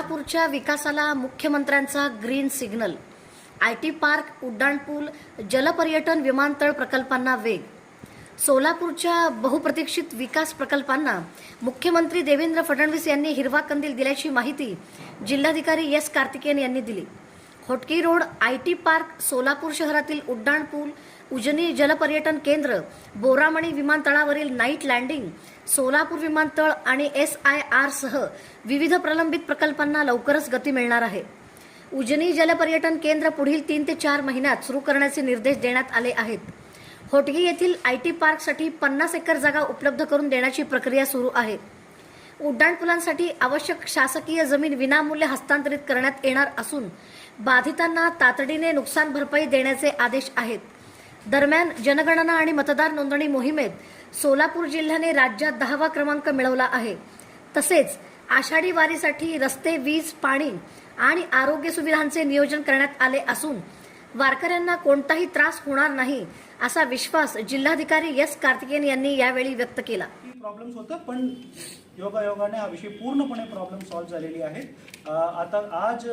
सोलापूरच्या विकासाला मुख्यमंत्र्यांचा ग्रीन सिग्नल। आयटी पार्क, उड्डाणपूल, जलपर्यटन, विमानतळ प्रकल्पांना वेग। सोलापूरच्या बहुप्रतीक्षित विकास प्रकल्पांना मुख्यमंत्री देवेंद्र फडणवीस यांनी हिरवा कंदील दिल्याची माहिती जिल्हाधिकारी एस कार्तिकेयन यांनी दिली। होटकी रोड, आयटी पार्क, सोलापूर शहरातील उड्डाणपूल, उजनी जलपर्यटन केंद्र, बोरामणी विमानतळावरील नाईट लँडिंग, सोलापूर विमानतळ आणि SIR सह विविध प्रलंबित प्रकल्पांना लवकरच गती मिळणार आहे। उजनी जलपर्यटन केंद्र पुढील 3 ते 4 महिन्यात सुरू करण्याचे निर्देश देण्यात आले आहेत। होटगी येथील आयटी पार्कसाठी 50 एकर जागा उपलब्ध करून देण्याची प्रक्रिया सुरू आहे। उड्डाणपुलांसाठी आवश्यक शासकीय जमीन विनामूल्य हस्तांतरित करण्यात येणार असून बाधितांना तातडीने नुकसान भरपाई देण्याचे आदेश आहेत। दरम्यान जनगणना आणि मतदार नोंदणी मोहिमेत सोलापूर जिल्ह्याने राज्यात 10वा क्रमांक मिळवला आहे। तसेच आषाढी वारीसाठी रस्ते, वीज, पाणी आणि आरोग्य सुविधांचे नियोजन करण्यात आले असून वारकऱ्यांना कोणताही त्रास होणार नाही असा विश्वास जिल्हाधिकारी एस कार्तिकेयन यांनी यावेळी व्यक्त केला। प्रॉब्लेम्स होतं पण योगायोगाने हा विषय पूर्णपणे प्रॉब्लेम सॉल्व्ह झालेली आहे। आता आज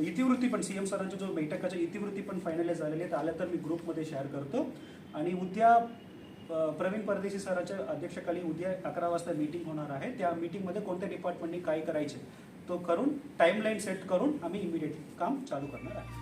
इतिवृत्ती पण सीएम सरांची जो बैठकाची इतिवृत्ती पण फायनलाइज झालेली आहे। आलं तर मी ग्रुपमध्ये शेअर करतो आणि उद्या प्रवीण परदेशी सरांच्या अध्यक्षतेखाली उद्या 11 वाजता मीटिंग होणार आहे। त्या मीटिंगमध्ये कोणत्या डिपार्टमेंटनी काय करायचे तो करून टाइमलाईन सेट करून आम्ही इमिडिएटली काम चालू करणार आहे।